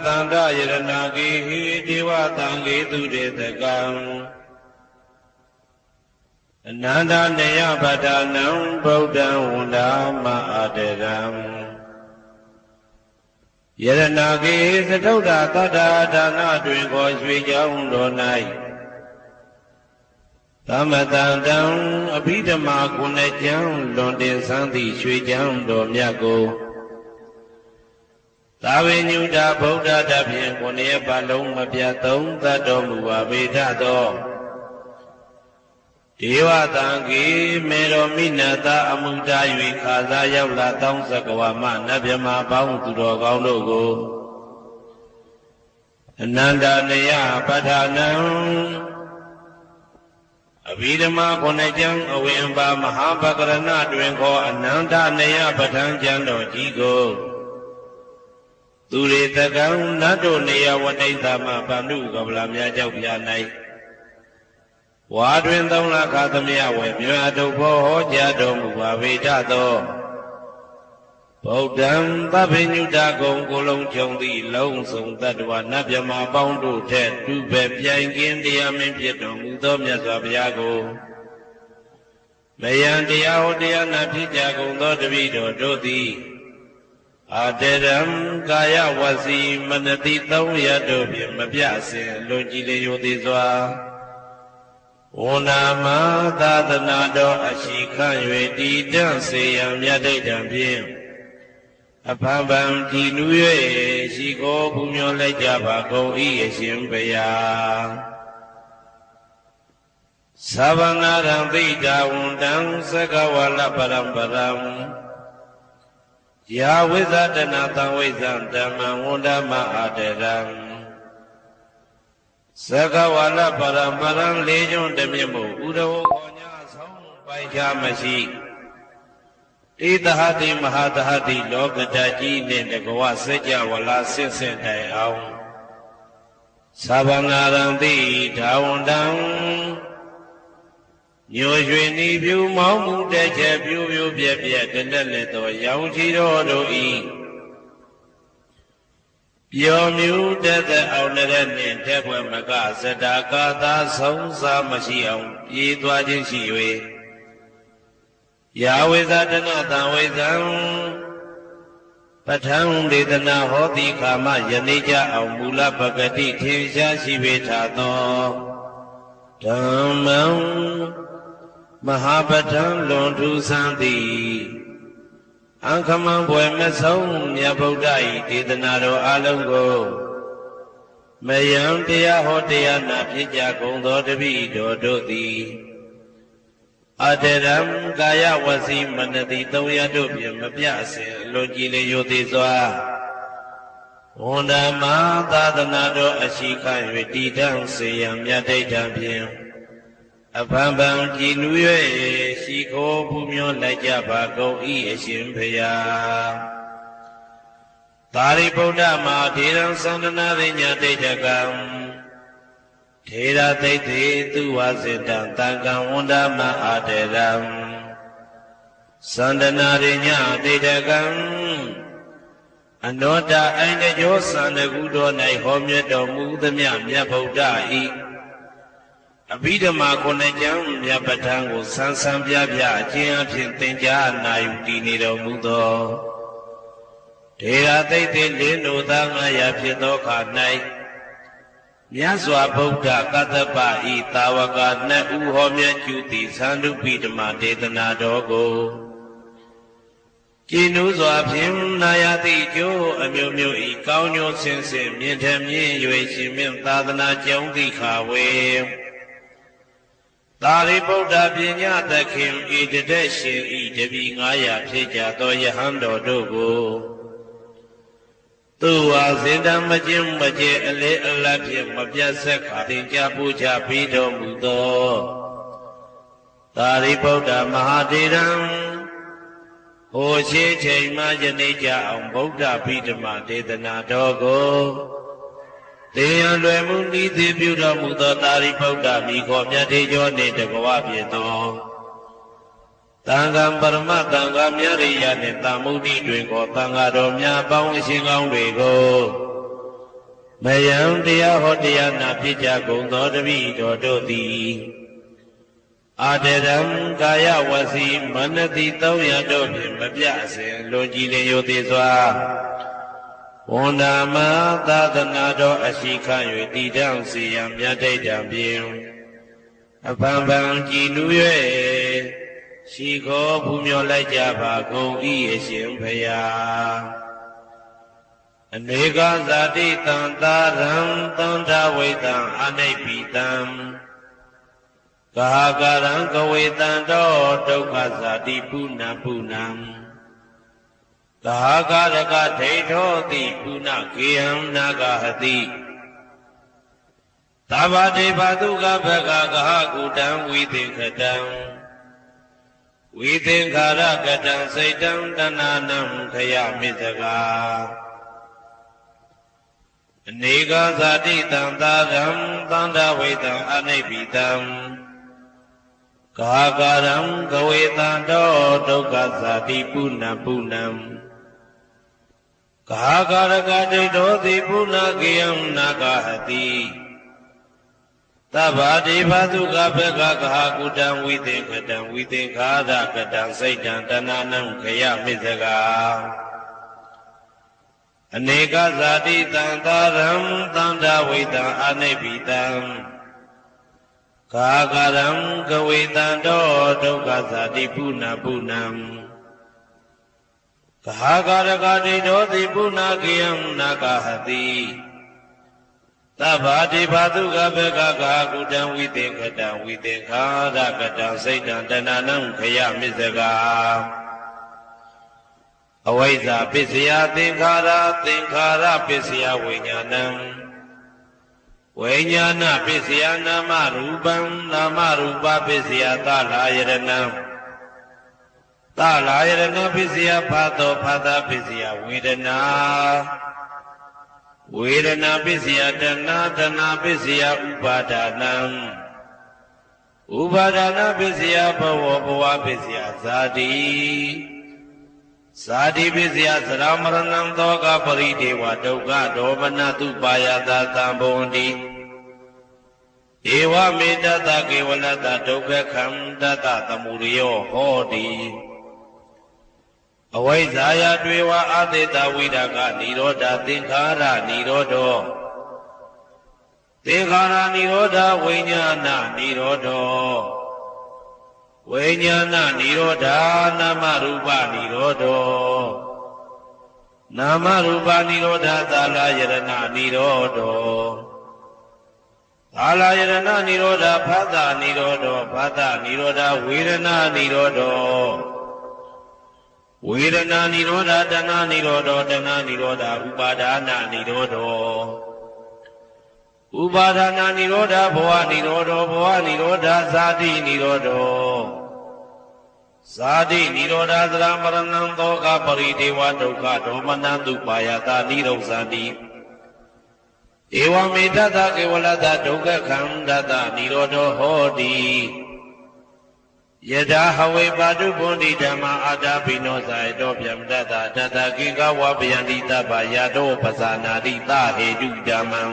သန္တယရဏဂေဟိဒေဝသံဃေသူတေတကံအနန္တနေယပဋ္ဌာနံဗုဒ္ဓံဝန္ဒာမအာတရံယရဏဂေသတုဒ္ဓသတ္တာဒါနတွင်ခေါ်ရွှေကြောင်းတော်၌သမတံတံအဘိဓမ္မာကုဏကျံလွန်တင်ဆန်းသည့်ရွှေကြောင်းတော်မြတ်ကိုသာဝေညုတာဗုဒ္ဓတဖြင့်ကိုယ်ရပါလုံးမပြတ်သုံးသတ်တော်မူပါပေထသောဒေဝသံဃေမေတော်မိနတာအမှုတာ၍ခါစားရောက်လာတောင်းစကဝါမနတ်မြမပေါင်းသူတော်ကောင်းတို့ကိုအနန္တနယပဋ္ဌာနံအဘိဓမ္မာခုနှစ်ကျမ်းအဝင်ပါမဟာပကရဏတွင်ခေါ်အနန္တနယပဋ္ဌာန်းကျမ်းတော်ကြီးကိုသူရေတကံနတ်တို့နေယဝတိတ္တမဗန္ဓုကပလာမြတ်ကြောက်ပြ၌ဝါတွင်သုံးလခါသမယဝေမြတ်တို့ဘောဟောကြားတော်မူပါဝေဒသောဗုဒ္ဓံသဗ္ဗညုတကုံကိုလုံးခြုံသည့်လုံးစုံတ attva နတ်မြမပေါင်းတို့ထက်တူပဲပြိုင်ကင်းတရားမင်းဖြစ်တော်မူသောမြတ်စွာဘုရားကိုမယံတရားဟောတရားနာဖြစ်ကြကုန်သောတပည့်တော်တို့သည်အာတရံကာယဝစီမနတိသုံးရတို့ဖြင့်မပြစင်လွန်ကြည်လျောသေးစွာဝန္နာမသာသနာတော်အရှိခန့်၍တည်တံ့စေရန်မြတ်ဒိဋ္ဌံဖြင့်အဖန်ဖန်တည်နူ၍ရှိခိုးပူမျောလိုက်ကြပါကုန်၏အရှင်ဘုရားသဗ္ဗနာရံသိတာဝန္တံသက္ကဝါလပရံပရံယာဝိဇာတနာသံဝိဇံဓမ္မံဝန္ဒမအာတရံသက္ကဝါလပရံပရံလေးကျွန်းတမြတ်မို့ဥရဝခေါ်ညာဆုံးပိုင်ခြားမရှိဧတဟတိမဟာတဟတိလောကဓာတ်ကြီးနှင့်တကဝစัจ java လာဆင့်ဆင့်တိုင်အောင်သဗ္ဗနာရံတိဒါဝန္တံညိုရွှေနီဖြူမောင်းမှုတဲ့ချက်ပြူပြူပြက်ပြက်တလက်လက်သောရောင်ချီတော်တို့ဤပျော်မြူတဲ့အောင်တဲ့နှင့်တဲ့ဘွယ်မကဇတာကာသာဆုံးစားမရှိအောင်ပြေးသွားခြင်းရှိ၍ယာဝေဇာတနာတံဝေဇံပဋ္ဌံဒေသနာဟောတိခာမယနေ့ကြအောင်မူလပဂတိထင်ရှားရှိပေထသောဓမ္မံမဟာပဋ္ဌံလွန်ထူးဆန်းသည်အခမံဘွယ်မဆုံးမြတ်ဗုဒ္ဓ၏ဒေသနာတော်အလုံးကိုမယံတရားဟောတရားနာဖြစ်ကြကုန်သောတပည့်တော်တို့သည်အတရံကာယဝစီမနတိသုံးရတို့ဖြင့်မပြစင်လွန်ကြည်လျောသေးစွာဝန္ဒမသာသနာတော်အရှိခန့်၍တည်တံ့စေရန်မြတ်ဒိဋ္ဌံဖြင့်အဖန်ဖန်ကြည်နူး၍ရှိခိုးပူမျောလိုက်ကြပါကုန်၏အရှင်ဘုရားသာရိပုတ္တမဟာထေရံသန္တနာရိညာဒိဋ္ဌကံထေရသိသိသူဝစေတံတံကံဝန္ဒမအာတရံသန္တနာရိညာဒိဋ္ဌကံအနောတအိန္ဒကျောသန္တကုတော်၌ဟောမြတ်တော်မူသမျှမြတ်ဗုဒ္ဓ၏အဘိဓမ္မာခုနှစ်ကျမ်းမြတ်ပဋ္ဌာန်းကိုဆန်းဆန်းပြပြအကျဉ်းအဖြစ်သင်ကြားနာယူတည်နေတော်မူသောထေရသိသိလင်းတို့သား900ဖြစ်သောအခါ၌မြတ်စွာဘုရားကတ္တပဤတာဝကနှစ်ဦးဟောမြတ်ကျူသည်သန္ဓုပိဓမ္မာဒေသနာတော်ကိုကျင့်ဥစွာဖြင့်နာယတိကျိုးအမျိုးမျိုးဤကောင်းကျိုးဆင်းဆင်းမြင့်ထမြင့်၍ရှင်မြတ်သာသနာကျောင်းတိခါဝေသာရိပုတ္တပညာသခင်ဤတတဲ့ရှင်ဤတပည့်900ဖြစ်ကြသောယဟန်တော်တို့ကိုသူဝါစင်တံမကျင်းမကျဲအလေအလတ်ဖြင့်မပြတ်ဆက်ခါတင်ကြပူချပြီးတော်မူသောသာရိပုတ္တမဟာထေရံဟိုရှိချိန်မှယနေ့ကြအောင်ဗုဒ္ဓဗိဓမ္မာဒေသနာတော်ကိုတေယံလွယ်မှုဤသည်ပြုတော်မူသောသာရိပုတ္တမိခေါ်မြတ်ထေကျော်နှင့်တကဝဖြစ်သောသံဃံပရမသံဃာမြတ်ရိယနှင့်သမုဒိတွင်ကိုသံဃာတော်များပေါင်းအရှင်ကောင်းတွေကို မယံတရားဟောတရားနာဖြစ်ကြကုန်သောတပည့်တော်တို့သည်အာတရံကာယဝစီမနတိသုံးရတို့ဖြင့်မပြစဉ်လွန်ကြည်လင်ယိုသေးစွာဝန္ဒာမသာသနာတော်အရှိခံ၍တည်တောင်စီရန်မြတ်တိတ်တံဖြင့်အပံပံကြည်နူ၍ရှိခေါ်ဘူးမြော်လိုက်ကြပါကုန်၏အရှင်ဘုရားအနေကဇာတိတံသာရံသန္တာဝိတံအနိဗ္ဗိတံကာကရံကဝေတံတောဒုက္ခဇာတိပုဏ္ဏပုဏ္ဏံကာကရကဒိဋ္ဌောတိပုဏ္ဏကေယံနာဂဟတိသဗ္ဗတေဘသုကဘဂကဟကုတံဝိသင်္ခတံဝိသင်္ခာရကတံစိတ်တံတဏနံခယမိသကာအနေကဇာတိတံသာရံသန္တာဝိတံအနိဗ္ဗိတံကာကရံကဝေတံတောဒုက္ခဇာတိပုဏ္ဏပုဏ္ဏံကာကရကဒိဋ္ဌောတိပုဏ္ဏကေယံနာဂဟတိသဗ္ဗတေဘသုကဘဂကဟကုတံဝိသင်္ခတံဝိသင်္ခာရကတံစိတ်တံတဏနံခယမိသကာအနေကဇာတိတံသာရံသန္တာဝိတံအနိဗ္ဗိတံကာကရံကဝေတံတောဒုက္ခဇာတိပုဏ္ဏပုဏ္ဏံကာကရကဒိဋ္ဌောတိပုဏ္ဏကေယံနာဂဟတိသဗ္ဗတိဘသုကဘဂကကုတံဝိသင်္ခတံဝိသင်္ခာရကတံစိတ်တံတဏနံခယမိသကာအဝိဇ္ဇာပစ္စယသင်္ခါရသင်္ခါရပစ္စယဝိညာဏံဝိညာဏပစ္စယနာမရူပံနာမရူပပစ္စယသလာယရဏံသလာယရဏပစ္စယဖာသောဖာသပစ္စယဝေဒနာဝေဒနာပစ္စယတဏတဏပစ္စယဥပါဒနာဥပါဒနာပစ္စယဘဝဘဝပစ္စယဇာတိဇာတိပစ္စယသရမရဏံသောကပရိဒေဝဒုက္ခဒေါမနတုပါယတာသံဘုံတိဧဝမေတ္တကေဝလတ္တဒုက္ခခန္တတသမုရိယောဟောတိအဝိဇ္ဇာယတွေဝအာသေတဝိဒကနိရောဓသင်္ခါရနိရောဓောသင်္ခါရနိရောဓဝိညာဏနိရောဓောဝိညာဏနိရောဓနာမရူပနိရောဓောနာမရူပနိရောဓသာလယရဏနိရောဓောသာလယရဏနိရောဓဖသနိရောဓောဖသနိရောဓဝေဒနာနိရောဓောဝေဒနာနိရောဓတဏှာနိရောဓောတဏှာနိရောဓဥပါဒာနာနိရောဓောဥပါဒနာနိရောဓဘဝနိရောဓောဘဝနိရောဓဇာတိနိရောဓောဇာတိနိရောဓသရမရဏံသောကပရိဒေဝဒုက္ခဒေါမနတုပါယတာနိရောဇာတိဧဝမေတ္တကေဝလတ္တဒုက္ခခန္တတနိရောဓောဟောတိယထာဟဝေပါတုဗုန်တိဓမ္မာအာတာပိနောဇာယတောဗျမတတတတကိကဝပယန္တိတပ္ပယတောပဇာနာတိသဟေတုဓမ္မံ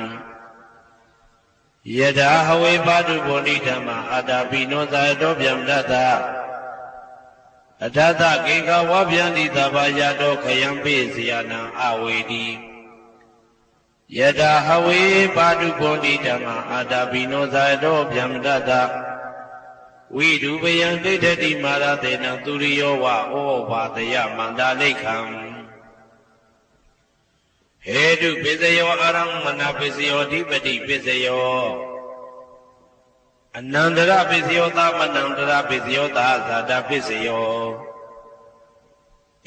ယထာဟဝေပါတုဗုန်တိဓမ္မာအာတာပိနောဇာယတောဗျမတတအထသကိကဝပယန္တိတပ္ပယတောခယံပိစီယနံအဝေတိယထာဟဝေပါတုဗုန်တိဓမ္မာအာတာပိနောဇာယတောဗျမတတဝိဒုပယံဒိဋ္ဌတိမာရတေနံသူရိယောဝဩဘာတယမန္တာလိခံဟေတုပစ္စယောအာရမဏပစ္စယောဓိပတိပစ္စယောအနန္တရပစ္စယောသမနန္တရပစ္စယောသာဇာတပစ္စယော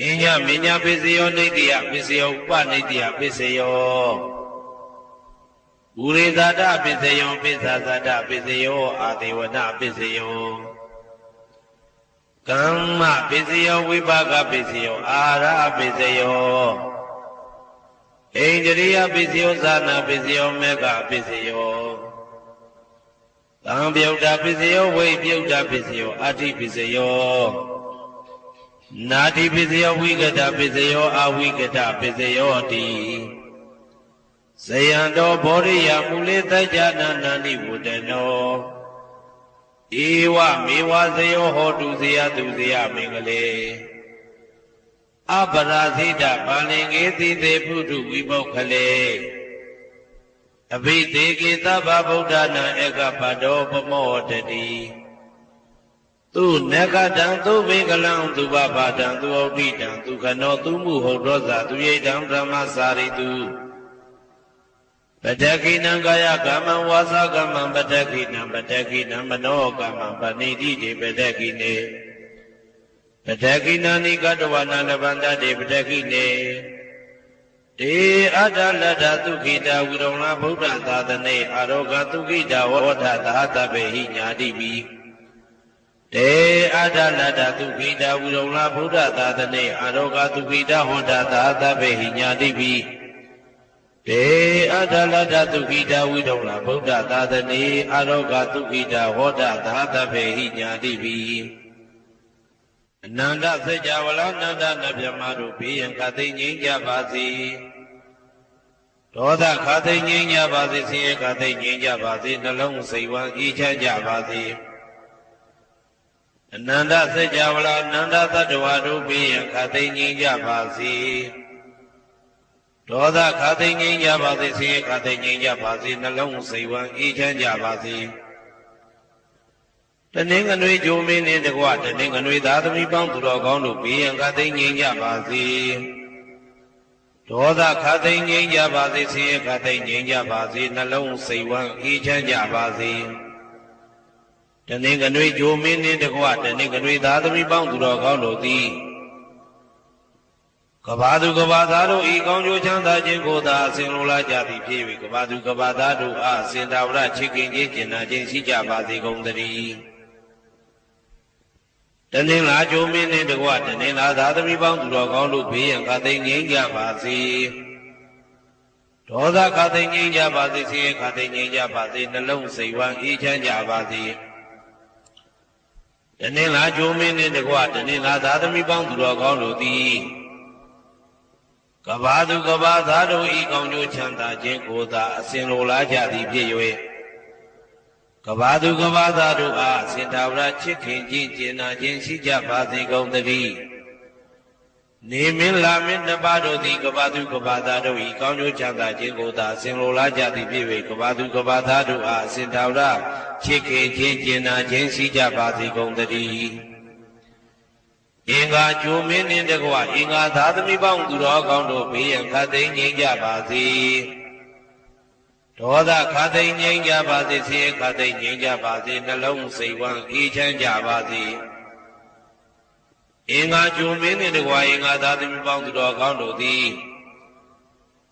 အညမညပစ္စယောနိတ္တိယပစ္စယောဥပနိတ္တိယပစ္စယောဥရိဇာတပစ္စယောပစ္ဆာဇာတပစ္စယောအာဒေဝနပစ္စယောကမ္မပစ္စယောဝိပါကပစ္စယောအာရပစ္စယောဣန္ဒြိယပစ္စယောဇာနာပစ္စယောမေဃပစ္စယောသံပြုတ်တာပစ္စယောဝိပြုတ်တာပစ္စယောအာတိပစ္စယောနာတိပစ္စယောဝိကတပစ္စယောအဝိကတပစ္စယောတိ ဇယံတော်ဘောရိယမူလေတ္တနာနန္ဒီဝတ္တနောဧဝမေဝဇယောဟောတုဇယတုဇယမင်္ဂလေအပရာဇိတပါလင်္ကေတိသေဖုတုဝိပုခ္ခလေအဘိသေကေသဗ္ဗဗုဒ္ဓနာဧကပတောပမောတတိသူနဂတံသူဘေကလံသူဘဘာတံသူဩဒိတံသူခနောသူမှုဟုတ်သောသာသူရိတံဓမ္မစာရိတုပတ္တကိနံကာယကမ္မံဝါစာကမ္မံပတ္တကိနံပတ္တကိနံမနောကမ္မံပဏိတိတိပတ္တကိနေပတ္တကိနံနိကတဝနာလဗန္တတိပတ္တကိနေတေအတ္တလတ္တသုခိတာဝိရုံလဗုဒ္ဓသာသနေအာရောဂသုခိတာဝဋ္ဌသာသဗ္ဗေဟိညာတိပိတေအတ္တလတ္တသုခိတာဝိရုံလဗုဒ္ဓသာသနေအာရောဂသုခိတာဝဋ္ဌသာသဗ္ဗေဟိညာတိပိတေအတ္တလတ္တသုခိတာဝိရုံလဗုဒ္ဓသာသနေအာရောဂသုခိတာဝဋ္ဌသာသဗ္ဗေဟိညာတိပိအနန္တစัจ java လာအနန္တနဗျမတို့ဘေးရန်ခသိငြိမ်းကြပါစေဒေါသခသိငြိမ်းကြပါစေဆင်းရဲခသိငြိမ်းကြပါစေနှလုံးစိတ်ဝမ်းအေးချမ်းကြပါစေအနန္တစัจ java လာအနန္တသတ္တဝါတို့ဘေးရန်ခသိငြိမ်းကြပါစေဒေါသခသိငြိမ်းကြပါစေဆင်းရဲခသိငြိမ်းကြပါစေနှလုံးစိတ်ဝမ်းအေးချမ်းကြပါစေတနင်္ဂနွေဂျိုမင်းနှင့်တကွတနင်္ဂနွေသားသမီးပေါင်းသူတော်ကောင်းတို့ဘေးရန်ခသိငြိမ်းကြပါစေဒေါသခသိငြိမ်းကြပါစေဆင်းရဲခသိငြိမ်းကြပါစေနှလုံးစိတ်ဝမ်းအေးချမ်းကြပါစေတနင်္ဂနွေဂျိုမင်းနှင့်တကွတနင်္ဂနွေသားသမီးပေါင်းသူတော်ကောင်းတို့သည်ကဘာသူကဘာသားတို့ဤကောင်းကျိုးချမ်းသာခြင်းကိုသာအစဉ်လိုလားကြသည်ဖြစ်၍ကဘာသူကဘာသားတို့အားစင်တာဝရချစ်ခင်ခြင်းကျင်နာခြင်းရှိကြပါစေကုန်သတည်းတနင်္လာဂျိုမင်းနှင့်တကွတနင်္လာသားသမီးပေါင်းသူတော်ကောင်းတို့ဘေးရန်ခသိငြိမ်းကြပါစေဒေါသခသိငြိမ်းကြပါစေဆင်းရဲခသိငြိမ်းကြပါစေနှလုံးစိတ်ဝမ်းအေးချမ်းကြပါစေတနင်္လာဂျိုမင်းနှင့်တကွတနင်္လာသားသမီးပေါင်းသူတော်ကောင်းတို့သည်ကဘာသူကဘာသားတို့ဤကောင်းကျိုးချမ်းသာခြင်းကိုသာအစဉ်လိုလားကြသည်ဖြစ်၍ကဘာသူကဘာသားတို့အားစင်တာဝရချစ်ခင်ခြင်းကျင်နာခြင်းရှိကြပါစေကုန်သတည်းနေမင်းလာမင်းနှစ်ပါးတို့သည်ကဘာသူကဘာသားတို့ဤကောင်းကျိုးချမ်းသာခြင်းကိုသာအစဉ်လိုလားကြသည်ဖြစ်၍ကဘာသူကဘာသားတို့အားစင်တာဝရချစ်ခင်ခြင်းကျင်နာခြင်းရှိကြပါစေကုန်သတည်းအင်္ဂါကျိုးမင်းနှင့်တကွအင်္ဂါသားသမီးပေါင်းသူတော်ကောင်းတို့ဘေးရန်ခသိငြိမ်းကြပါစေဒေါသခသိငြိမ်းကြပါစေဆင်းရဲခသိငြိမ်းကြပါစေနှလုံးစိတ်ဝမ်းအေးချမ်းကြပါစေအင်္ဂါကျိုးမင်းနှင့်တကွအင်္ဂါသားသမီးပေါင်းသူတော်ကောင်းတို့သည်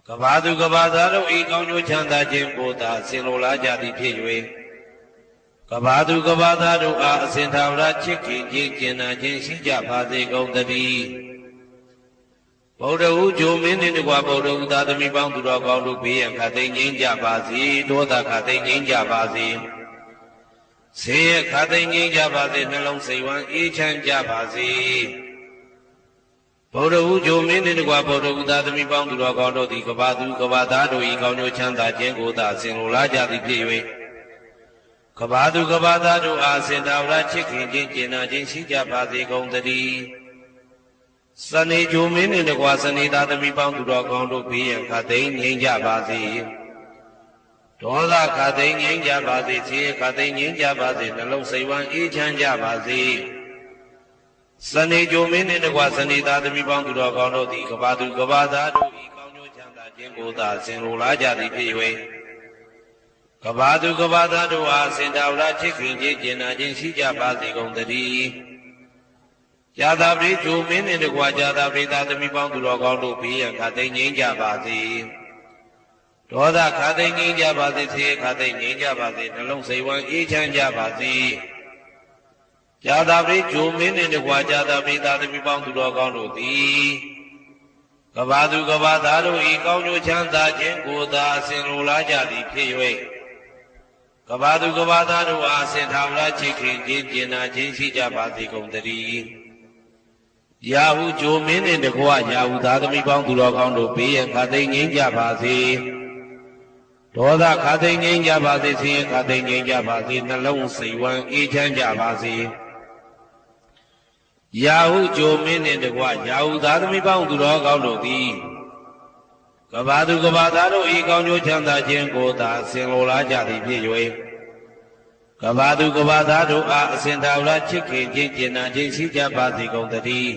ကဘာသူကဘာသားတို့ဤကောင်းကျိုးချမ်းသာခြင်းကိုသာဆင်လိုလားကြသည်ဖြစ်၍ကဘာသူကဘာသားတို့အားအစဉ်သာဝရချစ်ခင်ခြင်းကျင်နာခြင်းရှိကြပါစေကုန်သတည်းဗုဒ္ဓဟူဂျိုမင်းနှင့်တကွဗုဒ္ဓဟူသာသမီပေါင်းသူတော်ကောင်းတို့ဘေးရန်ခသိငြိမ်းကြပါစေဒေါသခသိငြိမ်းကြပါစေဆေးရခသိငြိမ်းကြပါစေနှလုံးစိတ်ဝမ်းအေးချမ်းကြပါစေဗုဒ္ဓဟူဂျိုမင်းနှင့်တကွဗုဒ္ဓဟူသာသမီပေါင်းသူတော်ကောင်းတို့သည်ကဘာသူကဘာသားတို့ဤကောင်းကျိုးချမ်းသာခြင်းကိုသာဆင်လိုလားကြသည်ဖြစ်၍ကဘာသူကဘာသားတို့အားစင်တာဝရချစ်ခင်ခြင်းကျင်နာခြင်းရှိကြပါစေကုန်သတည်းစနေဂျိုမင်းနှင့်တကွစနေသားသမီးပေါင်းသူတော်ကောင်းတို့ဘေးရန်ခသိငြိမ်းကြပါစေဒေါသခသိငြိမ်းကြပါစေဆင်းရဲခသိငြိမ်းကြပါစေနှလုံးစိတ်ဝမ်းအေးချမ်းကြပါစေစနေဂျိုမင်းနှင့်တကွစနေသားသမီးပေါင်းသူတော်ကောင်းတို့သည်ကဘာသူကဘာသားတို့ဤကောင်းကျိုးချမ်းသာခြင်းကိုသာဆင်လိုလားကြသည်ဖြစ်၍ကဘာသူကဘာသားတို့အားစင်တာဝရချစ်ခင်ခြင်းကျင်နာခြင်းရှိကြပါစေကုန်သတည်းဇာတာပရိဂျိုမင်းနှင့်တကွာဇာတာပရိသာသမီပေါင်းသူတော်ကောင်းတို့ဘေးရန်ခသိငြိမ်းကြပါစေဒေါသခသိငြိမ်းကြပါစေဆင်းရဲခသိငြိမ်းကြပါစေနှလုံးစိတ်ဝမ်းအေးချမ်းကြပါစေဇာတာပရိဂျိုမင်းနှင့်တကွာဇာတာပရိသာသမီပေါင်းသူတော်ကောင်းတို့သည်ကဘာသူကဘာသားတို့ဤကောင်းကျိုးချမ်းသာခြင်းကိုသာအစဉ်လိုလားကြသည်ဖြစ်၍ကဘာသူကဘာသားတို့အားစင်ထာဝရချစ်ခင်ခြင်းကျင်နာခြင်းရှိကြပါစေကုန်သတည်းယာဟုဂျိုမင်းနှင့်တကွာယာဟုသားသမီးပေါင်းသူတော်ကောင်းတို့ဘေးရန်ခသိငြိမ်းကြပါစေ ဒေါသခါသိငြိမ်းကြပါစေဆင်းရဲခါသိငြိမ်းကြပါစေနှလုံးစိတ်ဝမ်းအေးချမ်းကြပါစေရာဟုကြိုမင်းနှင့်တကွရာဟုသာသမီပေါင်းသူတော်ကောင်းတို့သည်ကဘာသူကဘာသားတို့ဤကောင်းကျိုးချမ်းသာခြင်းကိုသာဆင်လိုလားကြသည်ဖြစ်၍ကဘာသူကဘာသားတို့အားအစဉ်သာဝရချစ်ခင်ခြင်းကျင်နာခြင်းရှိကြပါစေကုန်သတည်း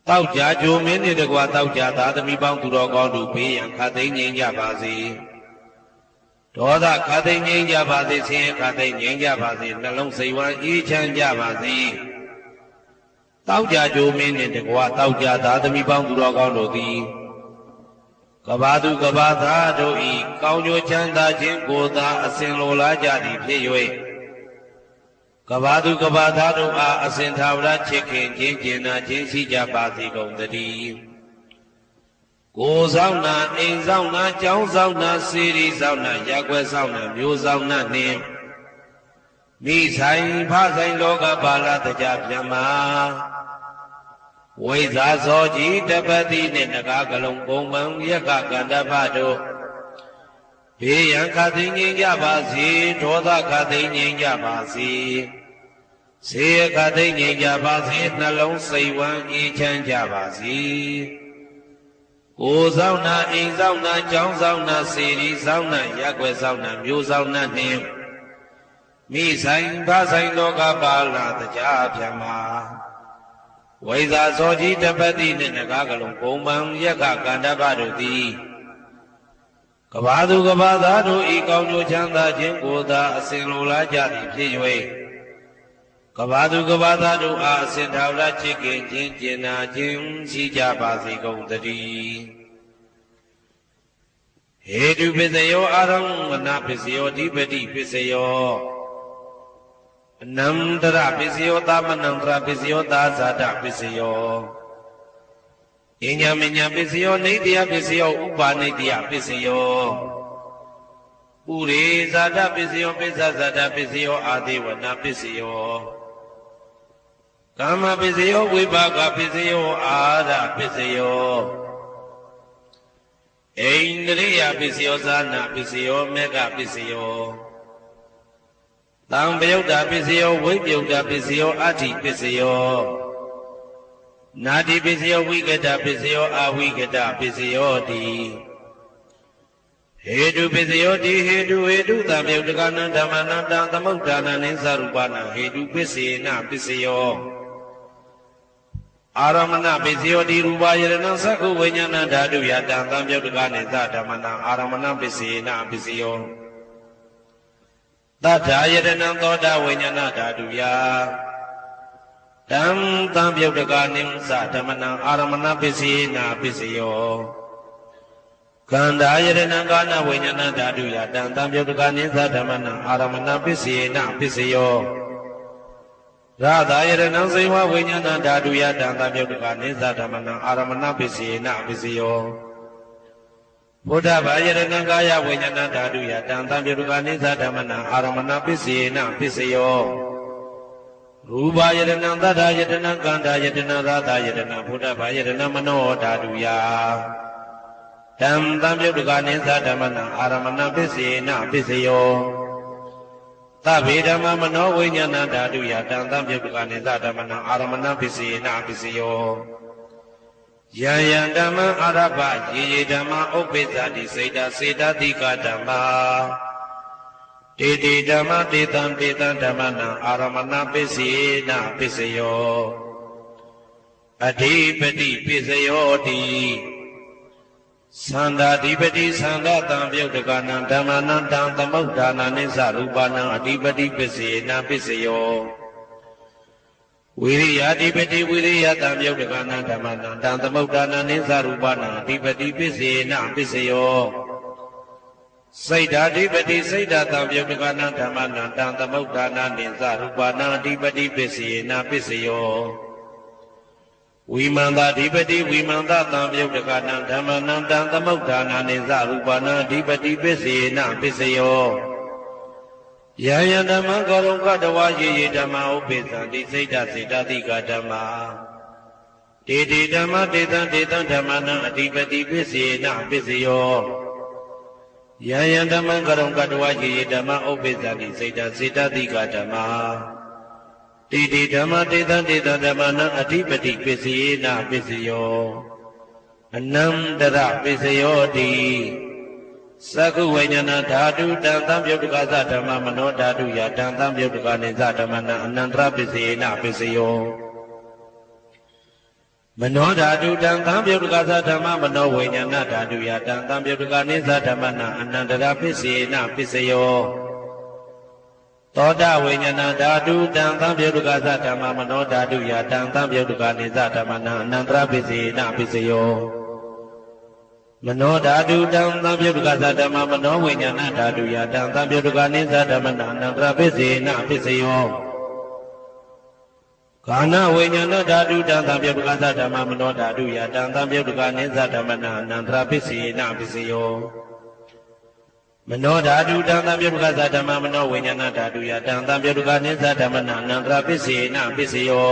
တောက်ကြကြိုမင်းနှင့်တကွတောက်ကြသာသမီပေါင်းသူတော်ကောင်းတို့ဘေးရန်ခါသိငြိမ်းကြပါစေဒေါသခါသိငြိမ်းကြပါစေဆင်းရဲခါသိငြိမ်းကြပါစေနှလုံးစိတ်ဝမ်းအေးချမ်းကြပါစေတောက်ကြကြိုမင်းနှင့်တကွတောက်ကြသာသမီပေါင်းသူတော်ကောင်းတို့သည်ကဘာသူကဘာသားတို့ဤကောင်းကျိုးချမ်းသာခြင်းကိုသာအစဉ်လိုလားကြသည်ဖြစ်၍ကဘာသူကဘာသားတို့အားအစဉ်သာဝရချစ်ခင်ခြင်းကျင်နာခြင်းရှိကြပါစေကုန်သတည်းကိုယ်ဆောင်နာအိမ်ဆောင်နာကျောင်းဆောင်နာစေရီဆောင်နာရပ်ကွက်ဆောင်နာမျိုးဆောင်နာနှင့်မိဆိုင်ဖဆိုင်လောကပါဠတရားပြမဝိဇာဇောကြီးတပတိနှင့်နဂါကလုံးပုံမှန်ရက်ကကန္တပတို့ဘေးရန်ခါသိငြိမ်းကြပါစေဒေါသခါသိငြိမ်းကြပါစေစေခါသိငြိမ်းကြပါစေနှလုံးစိတ်ဝမ်းအေးချမ်းကြပါစေကိုယ်ဆောင်နာအိမ်ဆောင်နာကျောင်းဆောင်နာစေရီဆောင်နာရပ်ကွက်ဆောင်နာမျိုးဆောင်နာနှင့်မိဆိုင်ဖဆိုင်လောကပါဠတရားပြမဝိဇာဇောကြီးတပတိနှင့်နဂါကလုံးပုံမှန်ရက်ကကန္တပတို့သည်ကဘာသူကဘာသားတို့ဤကောင်းကျိုးချမ်းသာခြင်းကိုသာအစဉ်လိုလားကြသည်ဖြစ်၍ကဘာသူကဘာသားတို့အားအစဉ်သာဝရချစ်ခင်ခြင်းကျင်နာခြင်းရှိကြပါစေကုန်သတည်းဟေတုပစ္စယောအာရမဏပစ္စယောဓိပတိပစ္စယောအနန္တရပစ္စယောသမနန္တရပစ္စယောသာဇာတပစ္စယောအညမညပစ္စယောနေတယပစ္စယောဥပါနေတယပစ္စယောပုရိဇာတပစ္စယောပိစ္ဆဇာတပစ္စယောအာဒေဝနာပစ္စယောကာမပစ္စယောဝိပါကပစ္စယောအာရပစ္စယောဣန္ဒြိယပစ္စယောဇာနာပစ္စယောမေဃပစ္စယောသံပယုတ်တာပစ္စယောဝိပယုတ်တာပစ္စယောအဋ္ဌိပစ္စယောနာတိပစ္စယောဝိကတပစ္စယောအဝိကတပစ္စယောတိဟေတုပစ္စယောတိဟေတုသံပယုတ်တကနံဓမ္မနံတံသမုဋ္ဌာနံနိသရူပနာဟေတုပစ္စေနပစ္စယောအာရမဏပစ္စယောတိရူပယရဏသက္ခုဝိညာဏဓာတုယတံသံပယုတ်တကနိသဓမ္မနံအာရမဏပစ္စေနပစ္စယောသတ္ထာယတနံသောတာဝိညာဏဓာတုယတံသံပယုတ်တကနိသဓမ္မနံအာရမဏပစ္စေနပစ္စယောကန္တာယတနံကာနဝိညာဏဓာတုယတံသံပယုတ်တကနိသဓမ္မနံအာရမဏပစ္စေနပစ္စယောရာသာယတနံစေဝဝိညာဏဓာတုယတံသံပယုတ်တကနိသဓမ္မနံအာရမဏပစ္စေနပစ္စယောဘုဒ္ဓဘာယရဏကာယဝိညာဏဓာတုယတံသံပယုတ်တကနိသဓမ္မနံအာရမဏပစ္စေနပစ္စယောရူပယတနံသတ္တယတနံကန္တာယတနံရာသယတနံဘုဒ္ဓဘာယတနံမနောဓာတုယတံသံပယုတ်တကနိသဓမ္မနံအာရမဏပစ္စေနပစ္စယောသဗ္ဗေဓမ္မမနောဝိညာဏဓာတုယတံသံပယုတ်တကနိသဓမ္မနံအာရမဏပစ္စေနပစ္စယောယံယံဓမ္မအာရပယေယေဓမ္မဥပ္ပိသတိစေတစေတတိကဓမ္မာတေတိဓမ္မတေတံဓမ္မနံအာရမဏပစ္စေနပစ္စယောအဓိပတိပစ္စယောတိသန္တာဓိပတိသန္တာတံပယုတ်တကနံဓမ္မနံတံသမုဋ္ဌာနနိသရူပနံအဓိပတိပစ္စေနပစ္စယောဝိရိယဓိပတိဝိရိယတံပယုတ်တကနံဓမ္မနံတံသမုဋ္ဌာနနိသရူပနံအဓိပတိပစ္စေနပစ္စယောစိတ်ဓာဓိပတိစိတ်ဓာတံပယုတ်တကနံဓမ္မနံတံသမုဋ္ဌာနနိသရူပနံအဓိပတိပစ္စေနပစ္စယောဝိမန္တာဓိပတိဝိမန္တတံပယုတ်တကနံဓမ္မနံတံသမုဋ္ဌာနနိသရူပနံအဓိပတိပစ္စေနပစ္စယောယံယံဓမ္မကောရုံကတဝါယေယေဓမ္မဥပ္ပိသံတိစိတ်ဓာစေတတိကဓမ္မာတေတိဓမ္မတေတံဓမ္မနံအဓိပတိပစ္စေနပစ္စယောယ ယံယံဓမ္မကရုံကတဝယေဓမ္မဥပ္ပိသတိစေတစေတတိကဓမ္မတိတိဓမ္မတေတတေတဓမ္မနံအဓိပတိပစ္စယေနပစ္စယောအနန္တရပစ္စယောတိသက္ခုဝိညာဏဓာတုတံသံပြုတ်တကသဓမ္မမနောဓာတုယတံသံပြုတ်တကနေသဓမ္မနံအနန္တရပစ္စယေနပစ္စယောမနောဓာတုတံသံပြုတ်တကသဓမ္မမနောဝိညာဏဓာတုယတံသံပြုတ်တကနေသဓမ္မနံအနန္တရပစ္စယေနပစ္စယောသောတဝိညာဏဓာတုတံသံပြုတ်တကသဓမ္မမနောဓာတုယတံသံပြုတ်တကနေသဓမ္မနံအနန္တရပစ္စယေနပစ္စယောမနောဓာတုတံသံပြုတ်တကသဓမ္မမနောဝိညာဏဓာတုယတံသံပြုတ်တကနေသဓမ္မနံအနန္တရပစ္စယေနပစ္စယောကာဏဝိညာဏဓာတုတံသံပြုတ်တကသဓမ္မမနောဓာတုယတံသံပြုတ်တကနေသဓမ္မနံအနန္တရပစ္စယေနပစ္စယောမနောဓာတုတံသံပြုတ်တကသဓမ္မမနောဝိညာဏဓာတုယတံသံပြုတ်တကနေသဓမ္မနံအနန္တရပစ္စယေနပစ္စယော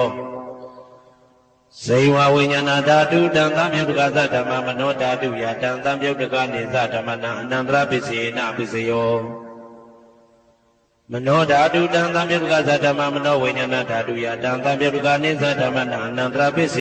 ဇေဝဝိညာဏဓာတုတံသံပြုတ်တကသဓမ္မမနောဓာတုယတံသံပြုတ်တကနေသဓမ္မနံအနန္တရပစ္စယေနပစ္စယောမနောဓာတုတံသံပြုတ်တကသဓမ္မမနောဝိညာဏဓာတုယတံသံပြုတ်တကနေသဓမ္မနံအနန္တရပစ္စ